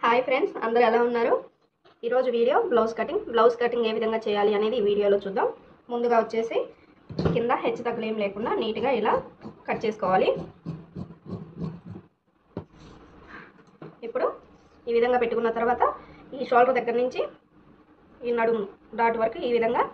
Hi friends, అందరూ ఎలా ఉన్నారు? ఈరోజు వీడియో బ్లౌజ్ కటింగ్ ఏ విధంగా చేయాలి అనేది ఈ వీడియోలో చూద్దాం. ముందుగా వచ్చేసి కింద హెచ్చు తగ్గులు ఏం లేకుండా నీట్గా ఇలా కట్ చేసుకోవాలి. ఇప్పుడు ఈ విధంగా పెట్టుకున్న తర్వాత ఈ షోల్డర్ దగ్గర నుంచి ఈ నడుము డాట్ వరకు ఈ విధంగా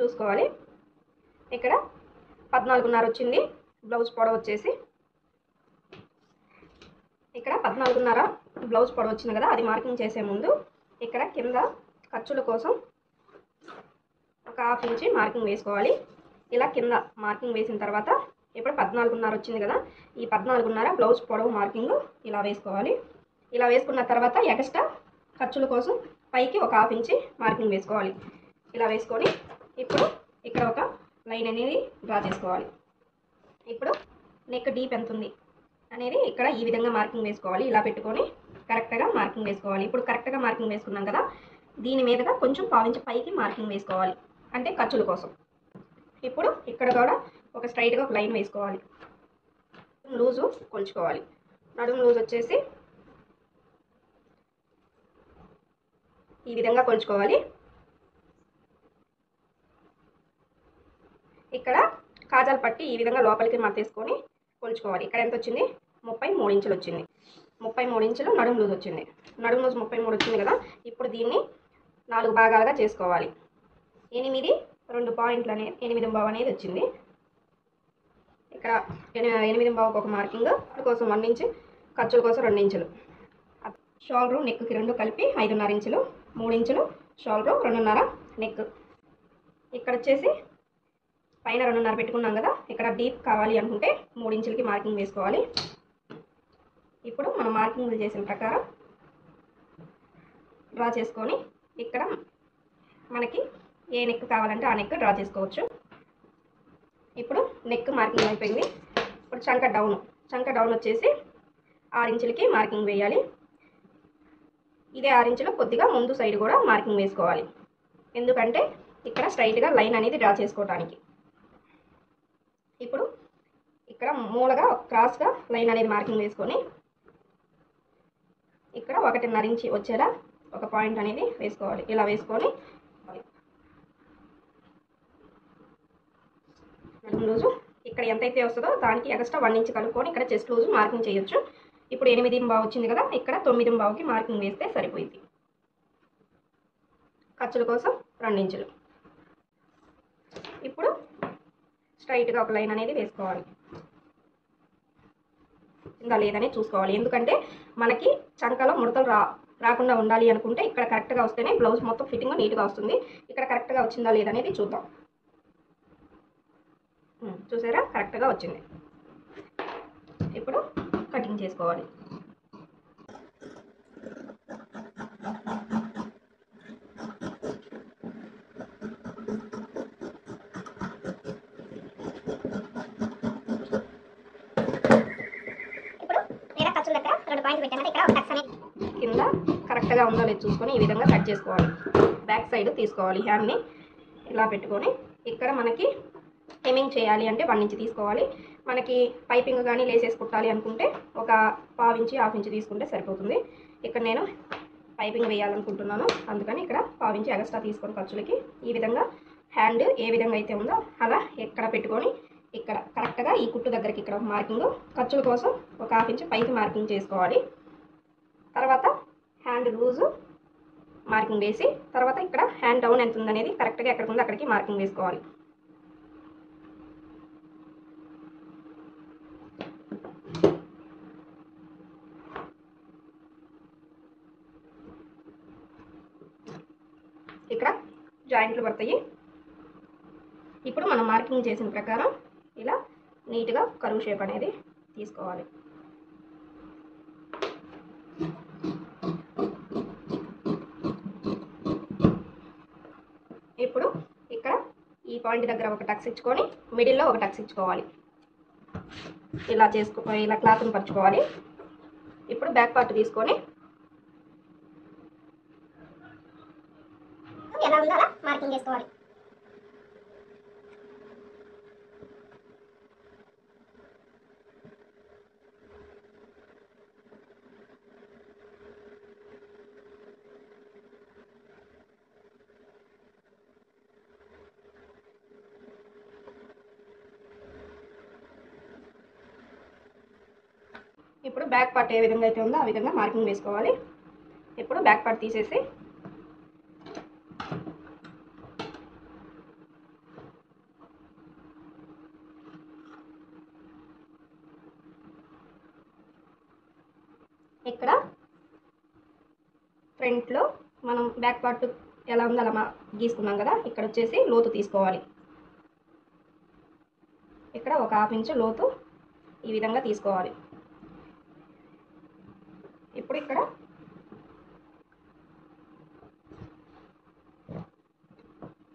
చూసుకోవాలి. ఇక్కడ 14.5 వచ్చింది బ్లౌజ్ పొడవు వచ్చేసి. ఇక్కడ 14.5 బ్లౌజ్ పొడవు వచ్చింది కదా, అది మార్కింగ్ చేసే ముందు ఇక్కడ కింద ఖర్చుల కోసం ఒక 1/2 ఇంచ్ మార్కింగ్ వేసుకోవాలి. ఇలా కింద మార్కింగ్ వేసిన తర్వాత ఇప్పుడు 14.5 వచ్చింది కదా, ఈ 14.5 బ్లౌజ్ పొడవు మార్కింగ్ ఇలా వేసుకోవాలి. ఇలా వేసుకున్న తర్వాత ఎక్స్ట్రా ఖర్చుల కోసం పైకి ఒక 1/2 ఇంచ్ మార్కింగ్ వేసుకోవాలి. ఇలా వేసుకొని ఇప్పుడు ఇక్కడ ఒక లైన్ అనేది డ్రా చేసుకోవాలి. ఇప్పుడు నెక్ డీప్ ఎంత ఉంది అనేది ఇక్కడ ఈ విధంగా మార్కింగ్ వేసుకోవాలి. ఇలా పెట్టుకొని కరెక్ట్గా మార్కింగ్ వేసుకోవాలి. ఇప్పుడు కరెక్ట్గా మార్కింగ్ వేసుకున్నాం కదా, దీని మీదుగా కొంచెం 1/4 ఇంచ్ పైకి మార్కింగ్ వేసుకోవాలి, అంటే ఖర్చుల కోసం. ఇప్పుడు ఇక్కడ కూడా ఒక స్ట్రైట్గా ఒక లైన్ వేసుకోవాలి. లూజు కొలుచుకోవాలి. నడుము లూజ్ వచ్చేసి ఈ విధంగా కొలుచుకోవాలి. ఇక్కడ కాజాలు పట్టి ఈ విధంగా లోపలికి మత్తేసుకొని కొలుచుకోవాలి. ఇక్కడ ఎంత వచ్చింది? 33 ఇంచులు వచ్చింది. 33 ఇంచులు నడుము లూజ్ వచ్చింది. నడుము లూజ్ 33 వచ్చింది కదా, ఇప్పుడు దీన్ని 4 భాగాలుగా చేసుకోవాలి. 8 2 పాయింట్లు అనేది 8.5 అనేది వచ్చింది. ఇక్కడ 8.5 ఒక మార్కింగ్, కోసం 1 ఇంచ్, ఖర్చుల కోసం 2 ఇంచులు. షోల్డర్ నెక్కి 2 కలిపి 5.5 ఇంచులు, 3 ఇంచులు షోల్డర్, 2.5 నెక్. ఇక్కడ వచ్చేసి పైన 2.5 పెట్టుకున్నాం కదా, ఇక్కడ డీప్ కావాలి అనుకుంటే 3 ఇంచులకి మార్కింగ్ వేసుకోవాలి. ఇప్పుడు మనం మార్కింగ్ చేసిన ప్రకారం డ్రా చేసుకొని ఇక్కడ మనకి ఏ నెక్ కావాలంటే ఆ నెక్ డ్రా చేసుకోవచ్చు. ఇప్పుడు నెక్ మార్కింగ్ అయిపోయింది. ఇప్పుడు చంక డౌన్ వచ్చేసి 6 ఇంచులకి మార్కింగ్ వేయాలి. ఇదే 6 ఇంచులు కొద్దిగా ముందు సైడ్ కూడా మార్కింగ్ వేసుకోవాలి, ఎందుకంటే ఇక్కడ స్ట్రైట్గా లైన్ అనేది డ్రా చేసుకోవడానికి. ఇప్పుడు ఇక్కడ మూలగా క్రాస్గా లైన్ అనేది మార్కింగ్ వేసుకొని ఇక్కడ 1.5 ఇంచ్ వచ్చేలా ఒక పాయింట్ అనేది వేసుకోవాలి. ఇలా వేసుకొని నడుము లూజు ఇక్కడ ఎంతైతే వస్తుందో దానికి ఎక్స్ట్రా 1 ఇంచ్ కలుపుకొని ఇక్కడ చెస్ట్ లూజు మార్కింగ్ చేయొచ్చు. ఇప్పుడు 8.5 వచ్చింది కదా, ఇక్కడ 9.5కి మార్కింగ్ వేస్తే సరిపోయింది. ఖర్చుల కోసం 2 ఇంచులు. ఇప్పుడు స్ట్రైట్గా ఒక లైన్ అనేది వేసుకోవాలి. ఇందా లేదని చూసుకోవాలి, ఎందుకంటే మనకి చంకలో ముడతలు రాకుండా ఉండాలి అనుకుంటే ఇక్కడ కరెక్ట్గా వస్తేనే బ్లౌజ్ మొత్తం ఫిట్టింగ్ నీట్గా వస్తుంది. ఇక్కడ కరెక్ట్గా వచ్చిందా లేదనేది చూద్దాం. చూసారా, కరెక్ట్గా వచ్చింది. ఇప్పుడు కటింగ్ చేసుకోవాలి. కింద కరెక్ట్గా ఉందో లేదు చూసుకొని ఈ విధంగా కట్ చేసుకోవాలి. బ్యాక్ సైడ్ తీసుకోవాలి. హ్యాండ్ని ఇలా పెట్టుకొని ఇక్కడ మనకి హెమ్మింగ్ చేయాలి అంటే 1 ఇంచ్ తీసుకోవాలి. మనకి పైపింగ్ కానీ లేసేసి కుట్టాలి అనుకుంటే ఒక 1/2 ఇంచ్ 1/2 ఇంచ్ తీసుకుంటే సరిపోతుంది. ఇక్కడ నేను పైపింగ్ వేయాలనుకుంటున్నాను, అందుకని ఇక్కడ 1/2 ఇంచ్ ఎక్స్ట్రా తీసుకొని ఖర్చులకి ఈ విధంగా హ్యాండ్ ఏ విధంగా అయితే ఉందో అలా ఇక్కడ పెట్టుకొని ఇక్కడ కరెక్ట్గా ఈ కుట్టు దగ్గరికి ఇక్కడ మార్కింగ్, ఖర్చుల కోసం ఒక 1/2 ఇంచ్ పైకి మార్కింగ్ చేసుకోవాలి. తర్వాత హ్యాండ్ లూజు మార్కింగ్ వేసి తర్వాత ఇక్కడ హ్యాండ్ డౌన్ ఎంత ఉందనేది కరెక్ట్గా ఎక్కడికి ఉందో అక్కడికి మార్కింగ్ వేసుకోవాలి. ఇక్కడ జాయింట్లు పడతాయి. ఇప్పుడు మనం మార్కింగ్ చేసిన ప్రకారం ఇలా నీట్గా కరువు షేప్ అనేది తీసుకోవాలి. ఇప్పుడు ఇక్కడ ఈ పాయింట్ దగ్గర ఒక టక్స్ ఇచ్చుకొని మిడిల్లో ఒక టక్స్ ఇచ్చుకోవాలి. ఇలా ఇలా క్లాత్ని పరుచుకోవాలి. ఇప్పుడు బ్యాక్ పార్ట్ తీసుకొని ఎలా ఉందో అలా మార్కింగ్ చేసుకోవాలి. ఇప్పుడు బ్యాక్ పార్ట్ ఏ విధంగా అయితే ఉందో ఆ విధంగా మార్కింగ్ వేసుకోవాలి. ఇప్పుడు బ్యాక్ పార్ట్ తీసేసి ఇక్కడ ఫ్రంట్లో మనం బ్యాక్ పార్ట్ ఎలా ఉందో అలా గీసుకున్నాం కదా, ఇక్కడ వచ్చేసి లోతు తీసుకోవాలి. ఇక్కడ ఒక 1/2 ఇంచు లోతు ఈ విధంగా తీసుకోవాలి. ఇప్పుడు ఇక్కడ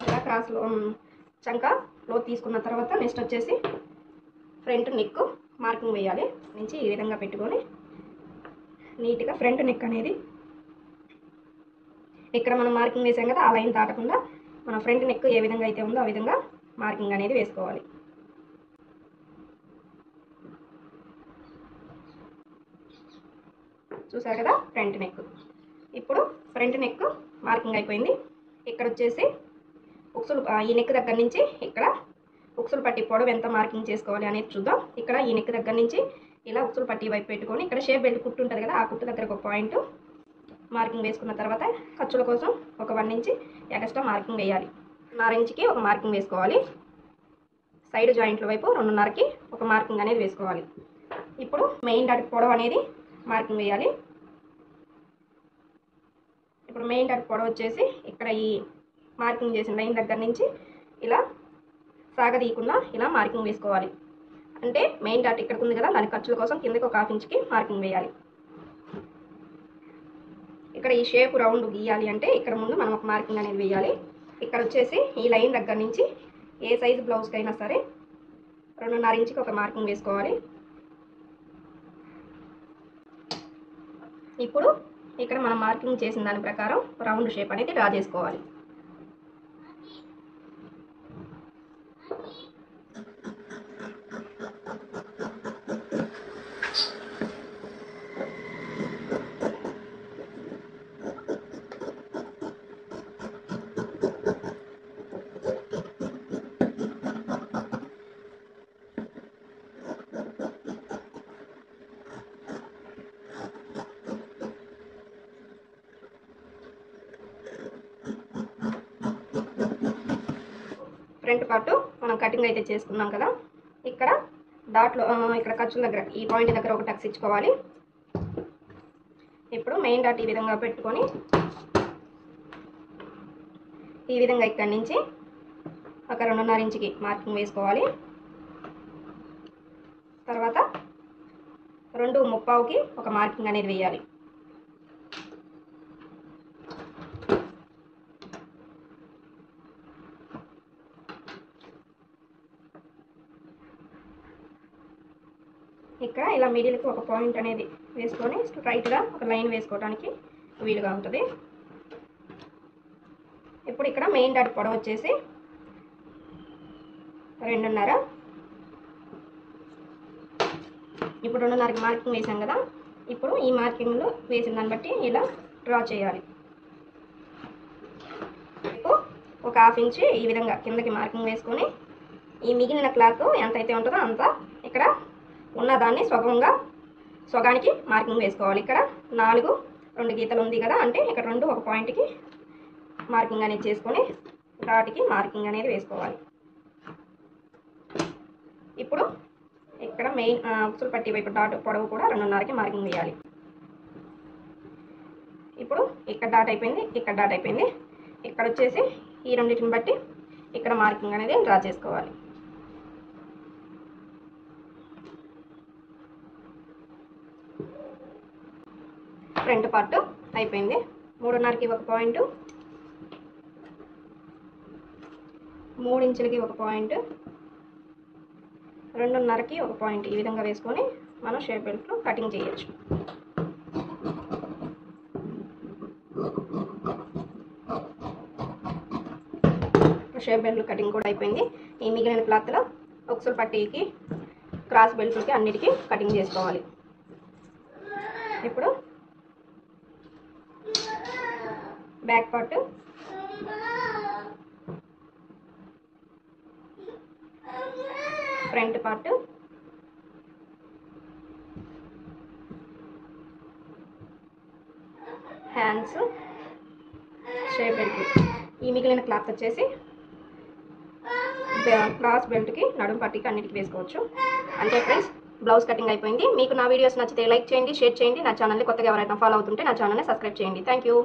ఇలా క్రాస్లో చంక లోతు తీసుకున్న తర్వాత నెక్స్ట్ వచ్చేసి ఫ్రంట్ నెక్ మార్కింగ్ వేయాలి. నుంచి ఈ విధంగా పెట్టుకొని నీట్గా ఫ్రంట్ నెక్ అనేది ఇక్కడ మనం మార్కింగ్ వేసాం కదా, ఆ లైన్ దాటకుండా మన ఫ్రంట్ నెక్ ఏ విధంగా అయితే ఉందో ఆ విధంగా మార్కింగ్ అనేది వేసుకోవాలి. చూసారు కదా ఫ్రంట్ నెక్. ఇప్పుడు ఫ్రంట్ నెక్ మార్కింగ్ అయిపోయింది. ఇక్కడ వచ్చేసి ఉక్సులు ఈ నెక్ దగ్గర నుంచి ఇక్కడ ఉక్సులు పట్టి పొడవు ఎంత మార్కింగ్ చేసుకోవాలి అనేది చూద్దాం. ఇక్కడ ఈ నెక్ దగ్గర నుంచి ఇలా ఉక్సులు పట్టి వైపు పెట్టుకొని ఇక్కడ షేప్ బెల్ట్ కుట్టు ఉంటుంది కదా, ఆ కుట్టు దగ్గర ఒక పాయింట్ మార్కింగ్ వేసుకున్న తర్వాత ఖర్చుల కోసం ఒక 1 ఇంచ్ ఎక్స్ట్రా మార్కింగ్ వేయాలి. 1/2 ఇంచుకి ఒక మార్కింగ్ వేసుకోవాలి. సైడ్ జాయింట్ల వైపు 2.5కి ఒక మార్కింగ్ అనేది వేసుకోవాలి. ఇప్పుడు మెయిన్ డాట్ పొడవు అనేది మార్కింగ్ వేయాలి. ఇప్పుడు మెయిన్ డాట్ పొడవు వచ్చేసి ఇక్కడ ఈ మార్కింగ్ చేసిన లైన్ దగ్గర నుంచి ఇలా సాగదీయకుండా ఇలా మార్కింగ్ వేసుకోవాలి. అంటే మెయిన్ డాట్ ఇక్కడికి ఉంది కదా, దాని ఖర్చుల కోసం కిందకి ఒక 1/2 ఇంచుకి మార్కింగ్ వేయాలి. ఇక్కడ ఈ షేప్ రౌండ్ గీయాలి అంటే ఇక్కడ ముందు మనం ఒక మార్కింగ్ అనేది వేయాలి. ఇక్కడ వచ్చేసి ఈ లైన్ దగ్గర నుంచి ఏ సైజు బ్లౌజ్కి అయినా సరే 2.5 ఇంచుకి ఒక మార్కింగ్ వేసుకోవాలి. ఇప్పుడు ఇక్కడ మనం మార్కింగ్ చేసిన దాని ప్రకారం రౌండ్ షేప్ అనేది డ్రా చేసుకోవాలి. ఫ్రంట్ పార్ట్ మనం కటింగ్ అయితే చేసుకున్నాం కదా, ఇక్కడ డాట్లో ఇక్కడ ఖర్చుల దగ్గర ఈ పాయింట్ దగ్గర ఒక టక్స్ ఇచ్చుకోవాలి. ఇప్పుడు మెయిన్ డాట్ ఈ విధంగా పెట్టుకొని ఈ విధంగా ఇక్కడి నుంచి ఒక 2.5 ఇంచుకి మార్కింగ్ వేసుకోవాలి. తర్వాత 2.75కి ఒక మార్కింగ్ అనేది వేయాలి. ఇక్కడ ఇలా మిడిల్కి ఒక పాయింట్ అనేది వేసుకొని స్ట్రైట్గా ఒక లైన్ వేసుకోవడానికి వీలుగా ఉంటుంది. ఇప్పుడు ఇక్కడ మెయిన్ డాట్ పొడవు వచ్చేసి 2.5. ఇప్పుడు 2.5కి మార్కింగ్ వేసాం కదా, ఇప్పుడు ఈ మార్కింగ్లో వేసిన దాన్ని బట్టి ఇలా డ్రా చేయాలి. ఇప్పుడు ఒక 1/2 ఇంచ్ ఈ విధంగా కిందకి మార్కింగ్ వేసుకొని ఈ మిగిలిన క్లాత్ ఎంత అయితే ఉంటుందో అంత ఇక్కడ ఉన్నదాన్ని సగానికి మార్కింగ్ వేసుకోవాలి. ఇక్కడ 2 గీతలు ఉంది కదా, అంటే ఇక్కడ 2 ఒక పాయింట్కి మార్కింగ్ అనేది చేసుకొని డాట్కి మార్కింగ్ అనేది వేసుకోవాలి. ఇప్పుడు ఇక్కడ మెయిన్ ఉక్సులు పట్టి వైపు డాట్ పొడవు కూడా 2.5కి మార్కింగ్ వేయాలి. ఇప్పుడు ఇక్కడ డాట్ అయిపోయింది, ఇక్కడ డాట్ అయిపోయింది. ఇక్కడ వచ్చేసి ఈ రెండింటిని బట్టి ఇక్కడ మార్కింగ్ అనేది డ్రా చేసుకోవాలి. ఫ్రంట్ పార్ట్ అయిపోయింది. 3.5కి ఒక పాయింట్, 3 ఇంచులకి ఒక పాయింట్, 2.5కి ఒక పాయింట్ ఈ విధంగా వేసుకొని మనం షేప్ బెల్ట్లో కటింగ్ చేయొచ్చు. షేప్ బెల్ట్ కటింగ్ కూడా అయిపోయింది. ఈ మిగిలిన క్లాత్లో ఉక్సులు పట్టీకి క్రాస్ బెల్ట్లకి అన్నిటికీ కటింగ్ చేసుకోవాలి. ఇప్పుడు back part front part hands shape belt. ఈ మిగిలిన క్లాత్ వచ్చేసి క్రాస్ బెల్ట్కి, నడుము పట్టికి అన్నిటికీ వేసుకోవచ్చు. అంతే ఫ్రెండ్స్, బ్లౌజ్ కటింగ్ అయిపోయింది. మీకు నా వీడియోస్ నచ్చితే లైక్ చేయండి, షేర్ చేయండి. నా ఛానల్ని కొత్తగా ఎవరైనా ఫాలో అవుతుంటే నా ఛానల్ని సబ్స్క్రైబ్ చేయండి. Thank you.